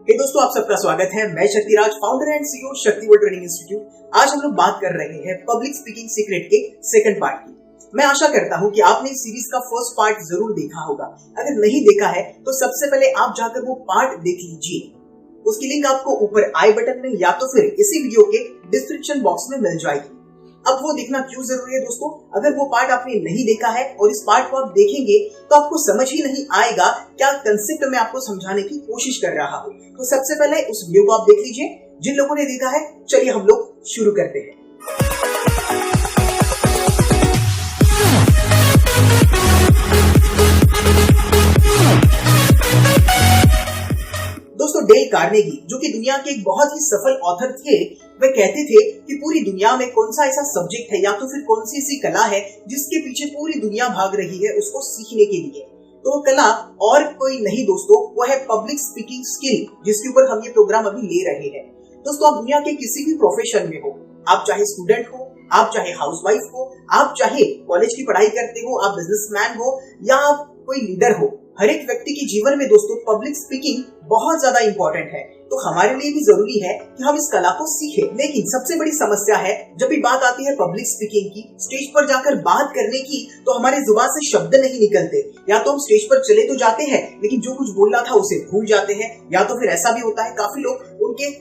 दोस्तों, आप सबका स्वागत है। मैं शक्तिराज, फाउंडर एंड सीईओ शक्ति वर्ल्ड ट्रेनिंग इंस्टीट्यूट। आज हम लोग बात कर रहे हैं पब्लिक स्पीकिंग सीक्रेट के सेकंड पार्ट की। मैं आशा करता हूं कि आपने इस सीरीज का फर्स्ट पार्ट जरूर देखा होगा। अगर नहीं देखा है तो सबसे पहले आप जाकर वो पार्ट देख लीजिए। उसकी लिंक आपको ऊपर आई बटन में या तो फिर इसी वीडियो के डिस्क्रिप्शन बॉक्स में मिल जाएगी। अब वो देखना क्यों जरूरी है दोस्तों? अगर वो पार्ट आपने नहीं देखा है और इस पार्ट को आप देखेंगे तो आपको समझ ही नहीं आएगा क्या कंसेप्ट मैं आपको समझाने की कोशिश कर रहा हूँ। तो सबसे पहले उस वीडियो को आप देख लीजिए। जिन लोगों ने देखा है, चलिए हम लोग शुरू करते हैं। दोस्तों, डेल कार्नेगी, जो कि दुनिया के एक बहुत ही सफल ऑथर थे, वे कहते थे कि पूरी दुनिया में कौन सा ऐसा सब्जेक्ट है या तो फिर कौन सी ऐसी कला है जिसके पीछे पूरी दुनिया भाग रही है उसको सीखने के लिए। तो वो कला और कोई नहीं दोस्तों, वो है पब्लिक स्पीकिंग स्किल, जिसके ऊपर हम ये प्रोग्राम अभी ले रहे हैं। दोस्तों, आप दुनिया के किसी भी प्रोफेशन में हो, आप चाहे स्टूडेंट हो, आप चाहे हाउसवाइफ हो, आप चाहे कॉलेज की पढ़ाई करते हो, आप बिजनेसमैन हो या आप कोई लीडर हो, हर एक व्यक्ति के जीवन में दोस्तों पब्लिक स्पीकिंग बहुत ज्यादा इंपॉर्टेंट है। तो हमारे लिए भी जरूरी है कि हम इस कला को सीखें। लेकिन सबसे बड़ी समस्या है जब भी बात आती है पब्लिक स्पीकिंग की, स्टेज पर जाकर बात करने की, तो हमारे जुबान से शब्द नहीं निकलते। या तो हम स्टेज पर चले तो जाते हैं लेकिन जो कुछ बोलना था उसे भूल जाते हैं, या तो फिर ऐसा भी होता है काफी लोग उनके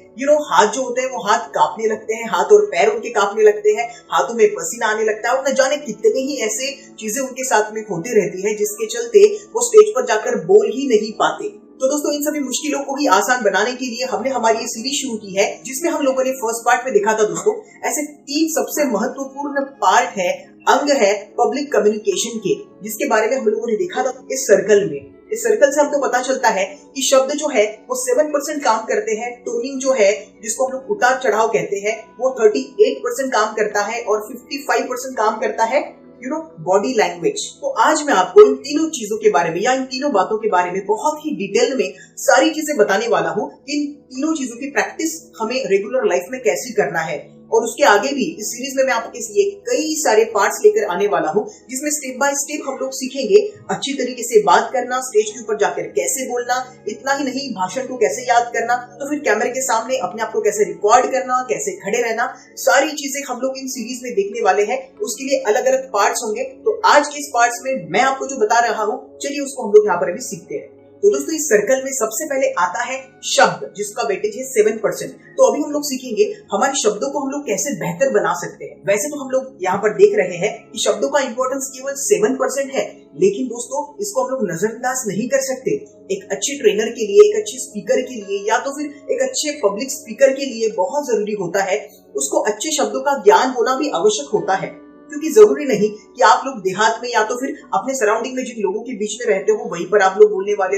हाथ जो होते हैं वो हाथ कांपने लगते हैं, हाथ और पैर उनके कांपने लगते हैं, हाथों में पसीना आने लगता है और न जाने कितने ही ऐसे चीजें उनके साथ में होती रहती है जिसके चलते वो स्टेज पर जाकर बोल ही नहीं पाते। तो दोस्तों, इन सभी मुश्किलों को भी आसान बनाने के लिए हमने हमारी ये सीरीज शुरू की है, जिसमें हम लोगों ने फर्स्ट पार्ट में देखा था दोस्तों ऐसे 3 सबसे महत्वपूर्ण पार्ट है, अंग है पब्लिक कम्युनिकेशन के, जिसके बारे में हम लोगों ने देखा था इस सर्कल में। इस सर्कल से हमको पता चलता है कि शब्द जो है वो 7% काम करते हैं, टोनिंग जो है जिसको हम लोग उतार चढ़ाव कहते हैं वो 38% काम करता है और 55% काम करता है बॉडी लैंग्वेज। तो आज मैं आपको इन तीनों चीजों के बारे में या इन तीनों बातों के बारे में बहुत ही डिटेल में सारी चीजें बताने वाला हूँ। इन तीनों चीजों की प्रैक्टिस हमें रेगुलर लाइफ में कैसे करना है, और उसके आगे भी इस सीरीज में मैं आपके लिए कई सारे पार्ट्स लेकर आने वाला हूँ, जिसमें स्टेप बाय स्टेप हम लोग सीखेंगे अच्छी तरीके से बात करना, स्टेज के ऊपर जाकर कैसे बोलना, इतना ही नहीं भाषण को कैसे याद करना, तो फिर कैमरे के सामने अपने आप को कैसे रिकॉर्ड करना, कैसे खड़े रहना, सारी चीजें हम लोग इन सीरीज में देखने वाले हैं। उसके लिए अलग अलग पार्ट्स होंगे। तो आज के इस पार्ट्स में मैं आपको जो बता रहा हूँ, चलिए उसको हम लोग यहाँ पर अभी सीखते हैं। तो दोस्तों, इस सर्कल में सबसे पहले आता है शब्द, जिसका वेटेज है 7%। तो अभी हम लोग सीखेंगे हमारे शब्दों को हम लोग कैसे बेहतर बना सकते हैं। वैसे तो हम लोग यहाँ पर देख रहे हैं कि शब्दों का इंपॉर्टेंस केवल 7% है, लेकिन दोस्तों इसको हम लोग नजरअंदाज नहीं कर सकते। एक अच्छे ट्रेनर के लिए, एक अच्छे स्पीकर के लिए या तो फिर एक अच्छे पब्लिक स्पीकर के लिए बहुत जरूरी होता है उसको अच्छे शब्दों का ज्ञान होना भी आवश्यक होता है। क्योंकि जरूरी नहीं कि आप लोग देहात में या तो फिर अपने सराउंडिंग में जिन लोगों के बीच में रहते हो वहीं पर आप लोग बोलने वाले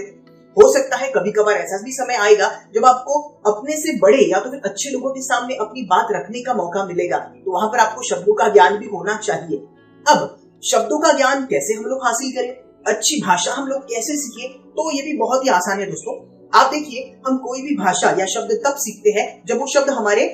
हो सकता है कभी कभार ऐसा भी समय आएगा जब आपको अपने से बड़े या तो फिर अच्छे लोगों के सामने अपनी बात रखने का मौका मिलेगा, तो वहां पर आपको शब्दों का ज्ञान भी होना चाहिए। अब शब्दों का ज्ञान कैसे हम लोग हासिल करें, अच्छी भाषा हम लोग कैसे सीखें, तो ये भी बहुत ही आसान है दोस्तों। आप देखिए, हम कोई भी भाषा या शब्द तब सीखते हैं जब वो शब्द हमारे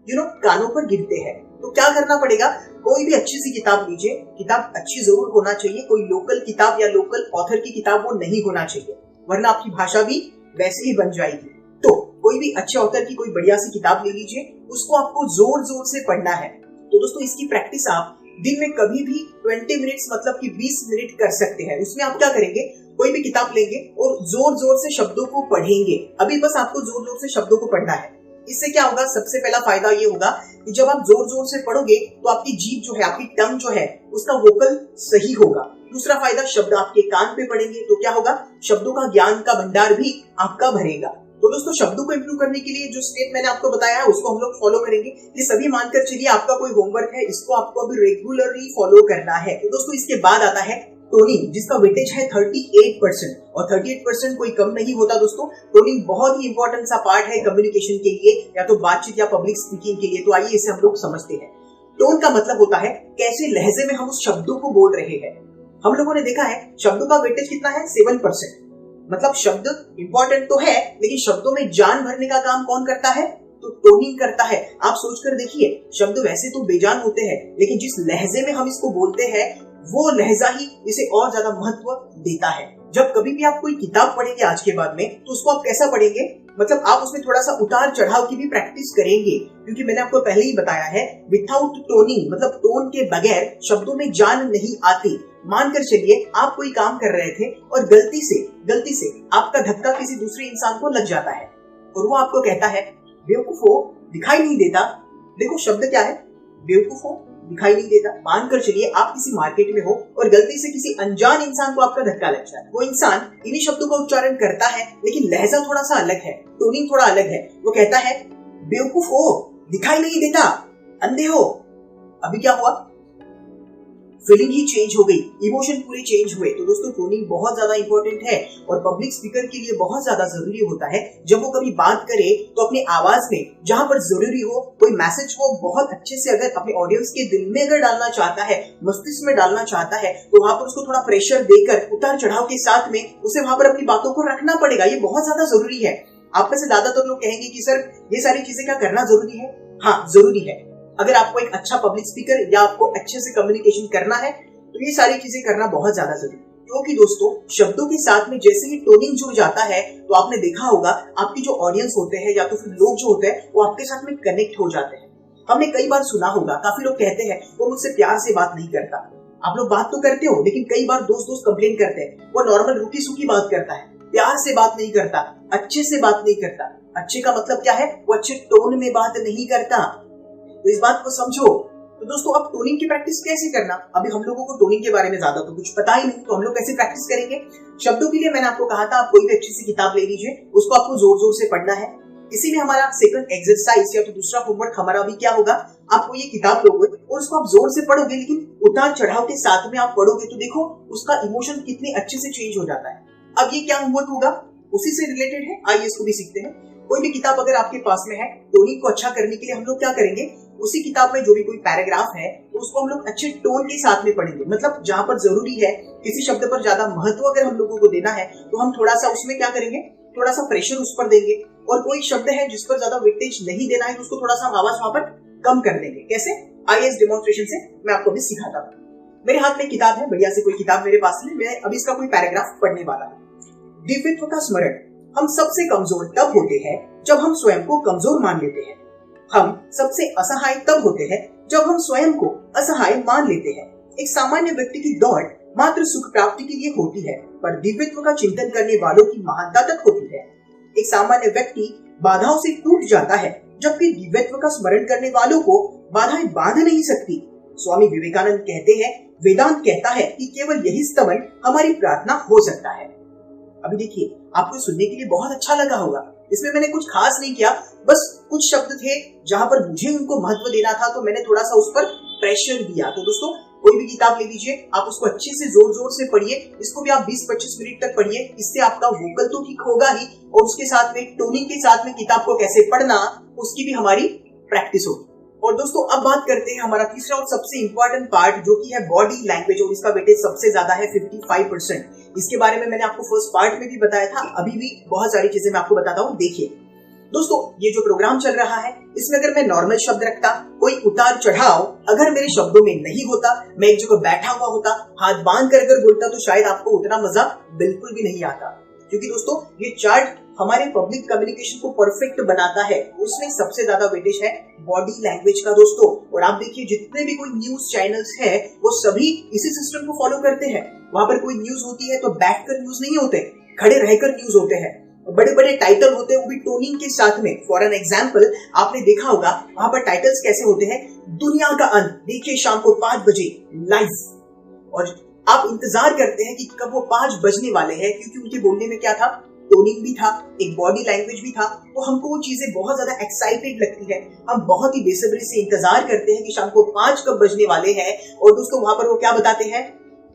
कानों पर गिरते हैं। तो क्या करना पड़ेगा, कोई भी अच्छी सी किताब लीजिए, किताब अच्छी जरूर होना चाहिए, कोई लोकल किताब या लोकल ऑथर की किताब वो नहीं होना चाहिए, वरना आपकी भाषा भी वैसे ही बन जाएगी। तो कोई भी अच्छे ऑथर की कोई बढ़िया सी किताब ले लीजिए, उसको आपको जोर जोर से पढ़ना है। तो दोस्तों, इसकी प्रैक्टिस आप दिन में कभी भी 20 मिनट्स मतलब कि 20 मिनट कर सकते हैं। उसमें आप क्या करेंगे, कोई भी किताब लेंगे और जोर जोर से शब्दों को पढ़ेंगे। अभी बस आपको जोर जोर से शब्दों को पढ़ना है। इससे क्या होगा, सबसे पहला फायदा ये होगा कि जब आप जोर जोर से पढ़ोगे तो आपकी जीभ जो है, आपकी टंग जो है, उसका वोकल सही होगा। दूसरा फायदा, शब्द आपके कान पे पड़ेंगे तो क्या होगा, शब्दों का ज्ञान का भंडार भी आपका भरेगा। तो दोस्तों, शब्दों को इंप्रूव करने के लिए जो स्टेप मैंने आपको बताया है उसको हम लोग फॉलो करेंगे। ये सभी मानकर चलिए आपका कोई होमवर्क है, इसको आपको अभी रेगुलरली फॉलो करना है। तो दोस्तों, इसके बाद आता है टोनिंग, जिसका वेटेज है 38%, और 38% कोई कम नहीं होता दोस्तों। टोनिंग बहुत ही इंपॉर्टेंट सा पार्ट है कम्युनिकेशन के लिए, या तो बातचीत या पब्लिक स्पीकिंग के लिए। तो आइए इसे हम लोग समझते हैं। टोन का मतलब होता है कैसे लहजे में हम उस शब्दों को बोल रहे हैं। हम लोगों ने देखा है शब्दों का वेटेज कितना है, 7%। मतलब शब्द इंपॉर्टेंट तो है, लेकिन शब्दों में जान भरने का काम कौन करता है, तो टोनिंग करता है। आप सोचकर देखिए, शब्द वैसे तो बेजान होते हैं, लेकिन जिस लहजे में हम इसको बोलते हैं वो लहजा ही इसे और ज्यादा महत्व देता है। जब कभी भी आप कोई किताब पढ़ेंगे आज के बाद में, तो उसको आप कैसा पढ़ेंगे, मतलब आप उसमें थोड़ा सा उतार चढ़ाव की भी प्रैक्टिस करेंगे, क्योंकि मैंने आपको पहले ही बताया है विदाउट टोनिंग, मतलब टोन के बगैर शब्दों में जान नहीं आती। मानकर चलिए आप कोई काम कर रहे थे और गलती से आपका धक्का किसी दूसरे इंसान को लग जाता है और वो आपको कहता है बेवकूफो दिखाई नहीं देता। देखो शब्द क्या है, बेवकूफो दिखाई नहीं देता। मानकर चलिए आप किसी मार्केट में हो और गलती से किसी अनजान इंसान को आपका धक्का लग जाए। वो इंसान इन्हीं शब्दों का उच्चारण करता है, लेकिन लहजा थोड़ा सा अलग है, टोनिंग थोड़ा अलग है। वो कहता है बेवकूफ हो, दिखाई नहीं देता, अंधे हो। अभी क्या हुआ, फीलिंग ही चेंज हो गई, इमोशन पूरे चेंज हुए। तो दोस्तों टोनिंग बहुत ज्यादा इंपॉर्टेंट है और पब्लिक स्पीकर के लिए बहुत ज्यादा जरूरी होता है। जब वो कभी बात करे तो अपनी आवाज में जहां पर जरूरी हो, कोई मैसेज को बहुत अच्छे से अगर अपने ऑडियंस के दिल में अगर डालना चाहता है, मस्तिष्क में डालना चाहता है, तो वहां पर उसको थोड़ा प्रेशर देकर उतार चढ़ाव के साथ में उसे वहां पर अपनी बातों को रखना पड़ेगा। ये बहुत ज्यादा जरूरी है। आप में से ज्यादातर लोग कहेंगे कि सर ये सारी चीजें क्या करना जरूरी है? हाँ जरूरी है। अगर आपको एक अच्छा पब्लिक स्पीकर या आपको अच्छे से कम्युनिकेशन करना है तो ये सारी चीजें करना बहुत ज्यादा जरूरी है। क्योंकि दोस्तों शब्दों के साथ में जैसे ही टोनिंग जुड़ जाता है तो आपने देखा होगा आपकी जो ऑडियंस होते हैं या तो फिर लोग जो होते हैं वो आपके साथ में कनेक्ट हो जाते हैं। हमने कई बार सुना होगा, काफी लोग कहते हैं वो मुझसे प्यार से बात नहीं करता। आप लोग बात तो करते हो, लेकिन कई बार दोस्त कंप्लेन करते हैं वो नॉर्मल रूखी सूखी बात करता है, प्यार से बात नहीं करता, अच्छे से बात नहीं करता। अच्छे का मतलब क्या है, वो अच्छे टोन में बात नहीं करता। तो इस बात को समझो। तो दोस्तों अब टोनिंग की प्रैक्टिस कैसे करना? अभी हम लोगों को टोनिंग के बारे में ज्यादा तो कुछ पता ही नहीं, तो हम लोग कैसे प्रैक्टिस करेंगे? शब्दों के लिए मैंने आपको कहा था आप कोई भी अच्छी सी किताब ले लीजिए, उसको आपको जोर जोर से पढ़ना है। इसी में हमारा सेकंड एक्सरसाइज या तो दूसरा होमवर्क हमारा भी क्या होगा, आपको ये किताब लोगे और उसको आप जोर से पढ़ोगे, लेकिन उतार चढ़ाव के साथ में आप पढ़ोगे तो देखो उसका इमोशन कितने अच्छे से चेंज हो जाता है। अब ये क्या होमवर्क होगा, उसी से रिलेटेड है, आइए इसको भी सीखते हैं। कोई भी किताब अगर आपके पास में है, टोनिंग को अच्छा करने के लिए हम लोग क्या करेंगे, उसी किताब में जो भी कोई पैराग्राफ है तो उसको हम लोग अच्छे टोन के साथ में पढ़ेंगे। मतलब जहां पर जरूरी है किसी शब्द पर ज्यादा महत्व अगर हम लोगों को देना है तो हम थोड़ा सा उसमें क्या करेंगे, थोड़ा सा प्रेशर उस पर देंगे। और कोई शब्द है जिस पर ज्यादा वेटेज नहीं देना है तो उसको थोड़ा सा आवाज वहां पर कम कर देंगे। कैसे? आइए इस डेमोन्स्ट्रेशन से मैं आपको भी सिखाता हूँ। मेरे हाथ में किताब है, बढ़िया से कोई किताब मेरे पास है, मैं अभी इसका कोई पैराग्राफ पढ़ने वाला हूँ। दिव्यत्व का स्मरण। हम सबसे कमजोर तब होते हैं जब हम स्वयं को कमजोर मान लेते हैं। हम सबसे असहाय तब होते हैं जब हम स्वयं को असहाय मान लेते हैं। एक सामान्य व्यक्ति की दौड़ मात्र सुख प्राप्ति के लिए होती है, पर दिव्यत्व का चिंतन करने वालों की महानता तक होती है। एक सामान्य व्यक्ति बाधाओं से टूट जाता है, जबकि दिव्यत्व का स्मरण करने वालों को बाधाएं बांध नहीं सकती। स्वामी विवेकानंद कहते हैं, वेदांत कहता है कि केवल यही स्तवन हमारी प्रार्थना हो सकता है। अभी देखिए, आपको सुनने के लिए बहुत अच्छा लगा होगा। इसमें मैंने कुछ खास नहीं किया, बस कुछ शब्द थे जहां पर मुझे उनको महत्व देना था तो मैंने थोड़ा सा उस पर प्रेशर दिया। तो दोस्तों कोई भी किताब ले लीजिए, आप उसको अच्छे से जोर जोर से पढ़िए। इसको भी आप 20-25 मिनट तक पढ़िए। इससे आपका वोकल तो ठीक होगा ही और उसके साथ में टोनिंग के साथ में किताब को कैसे पढ़ना उसकी भी हमारी प्रैक्टिस होगी। और दोस्तों अब बात करते हैं हमारा तीसरा और सबसे इंपॉर्टेंट पार्ट, जो कि है बॉडी लैंग्वेज, और इसका वेटेज सबसे ज्यादा है 55%। इसके बारे में मैंने आपको फर्स्ट पार्ट में भी बताया था, अभी भी बहुत सारी चीजें मैं आपको बताता हूँ। देखिए दोस्तों, ये जो प्रोग्राम चल रहा है इसमें अगर मैं नॉर्मल शब्द रखता, कोई उतार चढ़ाव अगर मेरे शब्दों में नहीं होता, मैं एक जगह बैठा हुआ होता, हाथ बांध कर अगर बोलता, तो शायद आपको उतना मजा बिल्कुल भी नहीं आता। क्योंकि दोस्तों ये चार्ट हमारे पब्लिक कम्युनिकेशन को परफेक्ट बनाता है, उसमें सबसे ज्यादा वेटेज है बॉडी लैंग्वेज का दोस्तों। और आप देखिए जितने भी कोई न्यूज चैनल्स है वो सभी इसी सिस्टम को फॉलो करते हैं। वहां पर कोई न्यूज होती है तो बैठकर न्यूज नहीं होते, खड़े रहकर न्यूज होते हैं। बड़े बड़े टाइटल होते हैं वो भी टोनिंग के साथ में। फॉर एन एग्जाम्पल, आपने देखा होगा वहां पर टाइटल्स कैसे होते हैं, दुनिया का अंत देखिए शाम को 5 बजे लाइव। और आप इंतजार करते हैं कि कब वो 5 बजने वाले हैं, क्योंकि उनके बोलने में क्या था, टोनिंग भी था, एक बॉडी लैंग्वेज भी था। तो हमको वो चीजें बहुत ज्यादा एक्साइटेड लगती है, हम बहुत ही बेसब्री से इंतजार करते हैं कि शाम को 5 कब बजने वाले हैं। और दोस्तों वहां पर वो क्या बताते हैं,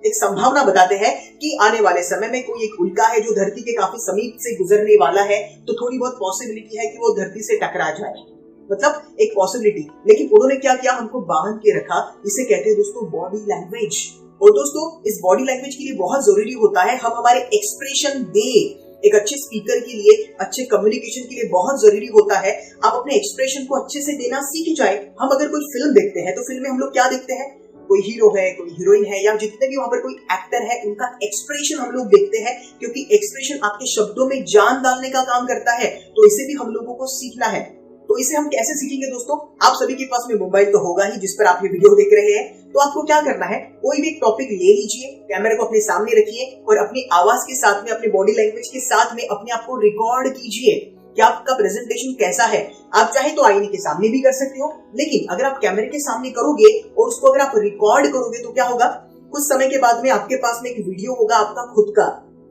एक संभावना बताते हैं कि आने वाले समय में कोई एक उल्का है जो धरती के काफी समीप से गुजरने वाला है, तो थोड़ी बहुत पॉसिबिलिटी है कि वो धरती से टकरा जाए, मतलब एक पॉसिबिलिटी। लेकिन उन्होंने क्या किया, हमको बांध के रखा। इसे कहते हैं दोस्तों बॉडी लैंग्वेज। और दोस्तों इस बॉडी लैंग्वेज के लिए बहुत जरूरी होता है हम हमारे एक्सप्रेशन दें। एक अच्छे स्पीकर के लिए, अच्छे कम्युनिकेशन के लिए बहुत जरूरी होता है आप अपने एक्सप्रेशन को अच्छे से देना सीख जाए। हम अगर कोई फिल्म देखते हैं तो फिल्म में हम लोग क्या देखते हैं, कोई हीरो है, कोई हीरोइन है, या जितने भी वहां पर कोई एक्टर है, उनका एक्सप्रेशन हम लोग देखते हैं, क्योंकि एक्सप्रेशन आपके शब्दों में जान डालने का काम करता है। तो इसे भी हम लोगों को सीखना है। तो इसे हम कैसे सीखेंगे दोस्तों? आप सभी के पास में मोबाइल तो होगा ही जिस पर आप ये वीडियो देख रहे हैं। तो आपको क्या करना है, कोई भी एक टॉपिक ले लीजिए, कैमरे को अपने सामने रखिए और अपनी आवाज के साथ में, अपनी बॉडी लैंग्वेज के साथ में अपने आप को रिकॉर्ड कीजिए कि आपका प्रेजेंटेशन कैसा है। आप चाहे तो आईने के सामने भी कर सकते हो, लेकिन अगर आप कैमरे के सामने करोगे और उसको अगर आप रिकॉर्ड करोगे तो क्या होगा, कुछ समय के बाद में आपके पास में एक वीडियो होगा आपका खुद का,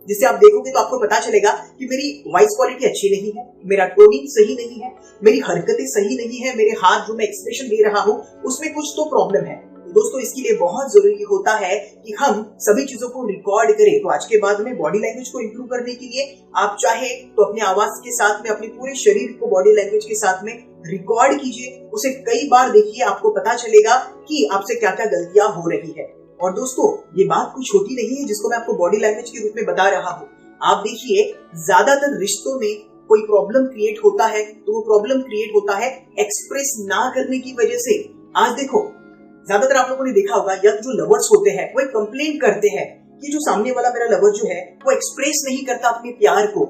जिसे आप देखोगे तो आपको पता चलेगा कि मेरी वॉइस क्वालिटी अच्छी नहीं है, मेरा टोनिंग सही नहीं है, मेरी हरकतें सही नहीं है, मेरे हाथ जो मैं एक्सप्रेशन दे रहा हूं उसमें कुछ तो प्रॉब्लम है। तो दोस्तों इसके लिए बहुत जरूरी होता है कि हम सभी चीजों को रिकॉर्ड करें। तो आज के बाद में बॉडी लैंग्वेज को इंप्रूव करने के लिए आप चाहे तो अपने आवाज के साथ में अपने पूरे शरीर को बॉडी लैंग्वेज के साथ में रिकॉर्ड कीजिए, उसे कई बार देखिए, आपको पता चलेगा कि आपसे क्या क्या गलतियां हो रही है। और दोस्तों ये बात कुछ छोटी नहीं है जिसको मैं आपको बॉडी लैंग्वेज के रूप में बता रहा हूँ। आप देखिए, ज्यादातर रिश्तों में कोई प्रॉब्लम क्रिएट होता है तो वो प्रॉब्लम क्रिएट होता है एक्सप्रेस ना करने की वजह से। आज देखो, ज्यादातर आप लोगों ने देखा होगा, यंग जो लवर्स होते हैं वो एक कंप्लेंट करते हैं कि जो सामने वाला मेरा लवर जो है वो एक्सप्रेस नहीं करता अपने प्यार को।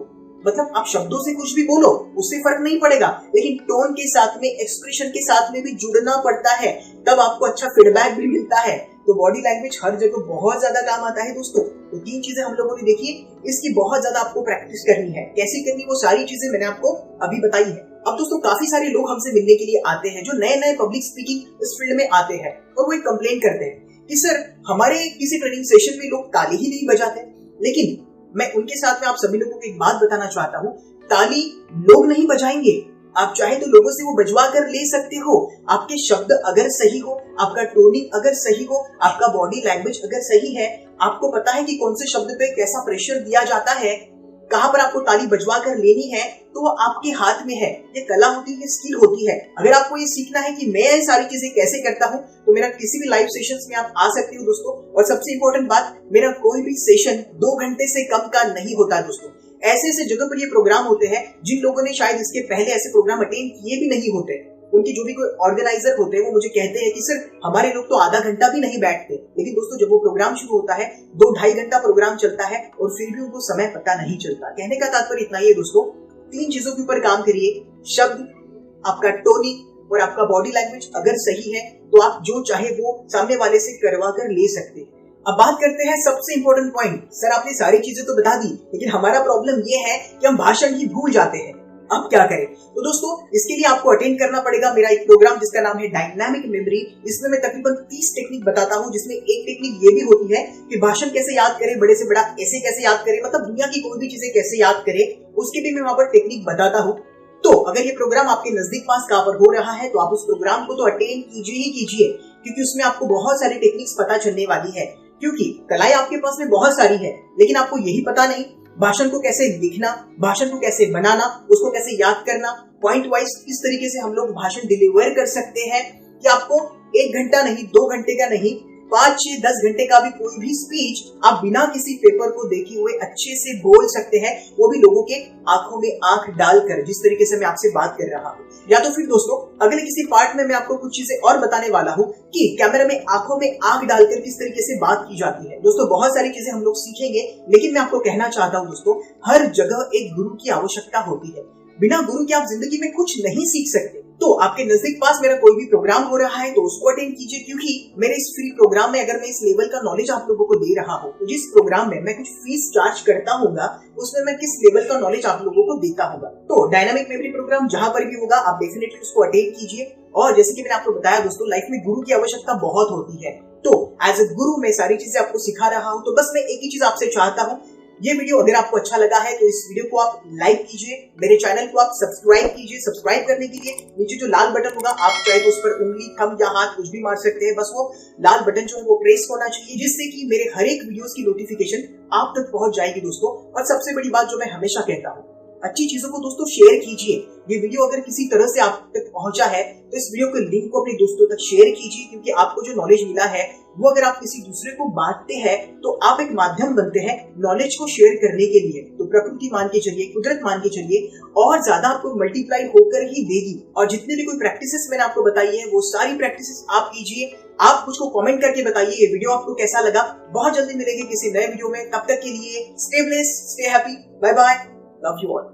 मतलब आप शब्दों से कुछ भी बोलो उससे फर्क नहीं पड़ेगा, लेकिन टोन के साथ में, एक्सप्रेशन के साथ में भी जुड़ना पड़ता है, तब आपको अच्छा फीडबैक भी मिलता है। तो बॉडी लैंग्वेज हर जगह बहुत ज्यादा काम आता है दोस्तों। तो 3 चीजें हम लोगों ने देखी, इसकी बहुत ज्यादा आपको प्रैक्टिस करनी है। कैसे करनी, वो सारी चीजें मैंने आपको अभी बताई है। अब दोस्तों काफी सारे लोग हमसे मिलने के लिए आते हैं जो नए नए पब्लिक स्पीकिंग इस फील्ड में आते हैं, और वो एक कंप्लेंट करते हैं कि सर हमारे किसी ट्रेनिंग सेशन में लोग ताली ही नहीं बजाते। लेकिन मैं उनके साथ में आप सभी लोगों को एक बात बताना चाहता हूँ, ताली लोग नहीं बजाएंगे, आप चाहे तो लोगों से वो बजवा कर ले सकते हो। आपके शब्द अगर सही हो, आपका टोनिंग अगर सही हो, आपका बॉडी लैंग्वेज अगर सही है, आपको पता है कि कौन से शब्द पे कैसा प्रेशर दिया जाता है, कहां पर आपको ताली बजवा कर लेनी है, तो वो आपके हाथ में है। ये कला होती है, स्किल होती है। अगर आपको ये सीखना है कि मैं ये सारी चीजें कैसे करता हूँ, तो मेरा किसी भी लाइव सेशंस में आप आ सकते हो दोस्तों। और सबसे इंपॉर्टेंट बात, मेरा कोई भी सेशन 2 घंटे से कम का नहीं होता दोस्तों। ऐसे ऐसे जगह पर ये प्रोग्राम होते हैं जिन लोगों ने शायद इसके पहले ऐसे प्रोग्राम अटेंड किए भी नहीं होते। उनकी जो भी कोई ऑर्गेनाइजर होते हैं वो मुझे कहते हैं कि सर हमारे लोग तो आधा घंटा भी नहीं बैठते। लेकिन दोस्तों जब वो प्रोग्राम शुरू होता है 2-2.5 घंटा प्रोग्राम चलता है और फिर भी उनको समय पता नहीं चलता। कहने का तात्पर्य इतना ही है दोस्तों, 3 चीजों के ऊपर काम करिए, शब्द, आपका टोनिंग और आपका बॉडी लैंग्वेज अगर सही है तो आप जो चाहे वो सामने वाले से करवा कर ले सकते हैं। अब बात करते हैं सबसे इंपॉर्टेंट पॉइंट। सर आपने सारी चीजें तो बता दी, लेकिन हमारा प्रॉब्लम ये है कि हम भाषण ही भूल जाते हैं। अब क्या करें? तो दोस्तों इसके लिए आपको अटेंड करना पड़ेगा मेरा एक प्रोग्राम जिसका नाम है डायनामिक मेमोरी। इसमें मैं तकरीबन 30 टेक्निक बताता हूं, जिसमें एक टेक्निक ये भी होती है कि भाषण कैसे याद करें, बड़े से बड़ा ऐसे कैसे याद करें, मतलब दुनिया की कोई भी चीजें कैसे याद करें, उसकी भी मैं वहां पर टेक्निक बताता हूँ। तो अगर ये प्रोग्राम आपके नजदीक पास कहां पर हो रहा है तो आप उस प्रोग्राम को तो अटेंड कीजिए ही कीजिए, क्योंकि उसमें आपको बहुत सारी टेक्निक्स पता चलने वाली है। क्योंकि कलाएं आपके पास में बहुत सारी है, लेकिन आपको यही पता नहीं भाषण को कैसे लिखना, भाषण को कैसे बनाना, उसको कैसे याद करना, पॉइंट वाइज किस तरीके से हम लोग भाषण डिलीवर कर सकते हैं कि आपको 1 घंटा नहीं, 2 घंटे का नहीं, 5, 6, 10 घंटे का भी कोई भी स्पीच आप बिना किसी पेपर को देखे हुए अच्छे से बोल सकते हैं, वो भी लोगों के आंखों में आंख डालकर, जिस तरीके से मैं आपसे बात कर रहा हूँ। या तो फिर दोस्तों अगले किसी पार्ट में मैं आपको कुछ चीजें और बताने वाला हूँ कि कैमरा में आंखों में आंख डालकर किस तरीके से बात की जाती है। दोस्तों बहुत सारी चीजें हम लोग सीखेंगे, लेकिन मैं आपको कहना चाहता हूँ दोस्तों, हर जगह एक गुरु की आवश्यकता होती है। बिना गुरु के आप जिंदगी में कुछ नहीं सीख सकते। तो आपके नजदीक पास मेरा कोई भी प्रोग्राम हो रहा है तो उसको अटेंड कीजिए, क्योंकि मेरे इस फ्री प्रोग्राम में अगर मैं इस लेवल का नॉलेज आप लोगों को दे रहा हूँ, तो जिस प्रोग्राम में मैं कुछ फीस चार्ज करता हूँगा उसमें मैं किस लेवल का नॉलेज आप लोगों को देता हूँ। तो डायनामिक मेमोरी प्रोग्राम जहां पर भी होगा आप डेफिनेटली उसको अटेंड कीजिए। और जैसे कि मैंने आपको बताया दोस्तों, लाइफ में गुरु की आवश्यकता बहुत होती है। तो एज ए गुरु मैं सारी चीजें आपको सिखा रहा हूँ। तो बस मैं एक ही चीज आपसे चाहता हूँ, ये वीडियो अगर आपको अच्छा लगा है तो इस वीडियो को आप लाइक कीजिए, मेरे चैनल को आप सब्सक्राइब कीजिए। सब्सक्राइब करने के लिए नीचे जो लाल बटन होगा, आप चाहे तो उस पर उंगली, थंब या हाथ कुछ भी मार सकते हैं। बस वो लाल बटन जो है वो प्रेस होना चाहिए, जिससे कि मेरे हर एक वीडियोस की नोटिफिकेशन आप तक पहुंच जाएगी दोस्तों। और सबसे बड़ी बात जो मैं हमेशा कहता हूँ, अच्छी चीजों को दोस्तों शेयर कीजिए। ये वीडियो अगर किसी तरह से आप तक पहुंचा है तो इस वीडियो के लिंक को अपने दोस्तों तक शेयर कीजिए, क्योंकि आपको जो नॉलेज मिला है वो अगर आप किसी दूसरे को बांटते हैं तो आप एक माध्यम बनते हैं नॉलेज को शेयर करने के लिए। तो प्रकृति मान के चलिए, कुदरत मान के चलिए, और ज्यादा आपको मल्टीप्लाई होकर ही देगी। और जितने भी कोई प्रैक्टिसेस मैंने आपको बताई है वो सारी प्रैक्टिसेस आप कीजिए। आप मुझको कमेंट करके बताइए ये वीडियो आपको कैसा लगा। बहुत जल्दी मिलेंगे किसी नए वीडियो में, तब तक के लिए stay blessed, stay happy, bye bye, love you all.